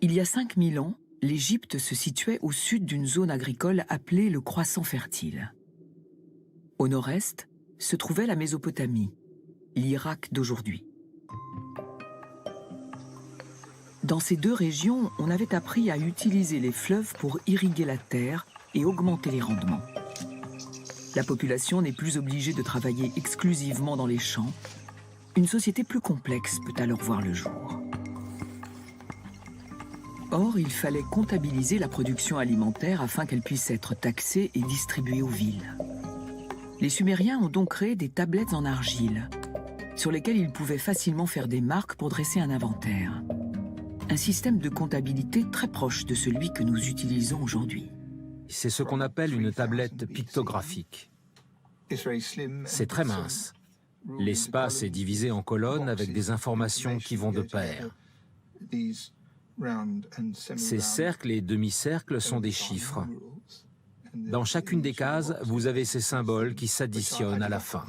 Il y a 5000 ans, l'Égypte se situait au sud d'une zone agricole appelée le Croissant fertile. Au nord-est se trouvait la Mésopotamie, l'Irak d'aujourd'hui. Dans ces deux régions, on avait appris à utiliser les fleuves pour irriguer la terre et augmenter les rendements. La population n'est plus obligée de travailler exclusivement dans les champs. Une société plus complexe peut alors voir le jour. Or, il fallait comptabiliser la production alimentaire afin qu'elle puisse être taxée et distribuée aux villes. Les Sumériens ont donc créé des tablettes en argile, sur lesquelles ils pouvaient facilement faire des marques pour dresser un inventaire. Un système de comptabilité très proche de celui que nous utilisons aujourd'hui. C'est ce qu'on appelle une tablette pictographique. C'est très mince. L'espace est divisé en colonnes avec des informations qui vont de pair. Ces cercles et demi-cercles sont des chiffres. Dans chacune des cases, vous avez ces symboles qui s'additionnent à la fin.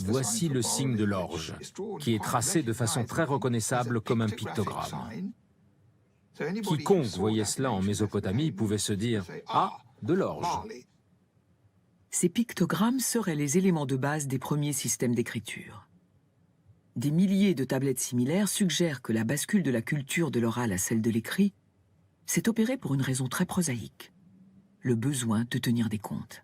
Voici le signe de l'orge, qui est tracé de façon très reconnaissable comme un pictogramme. Quiconque voyait cela en Mésopotamie pouvait se dire « Ah, de l'orge ». Ces pictogrammes seraient les éléments de base des premiers systèmes d'écriture. Des milliers de tablettes similaires suggèrent que la bascule de la culture de l'oral à celle de l'écrit s'est opérée pour une raison très prosaïque, le besoin de tenir des comptes.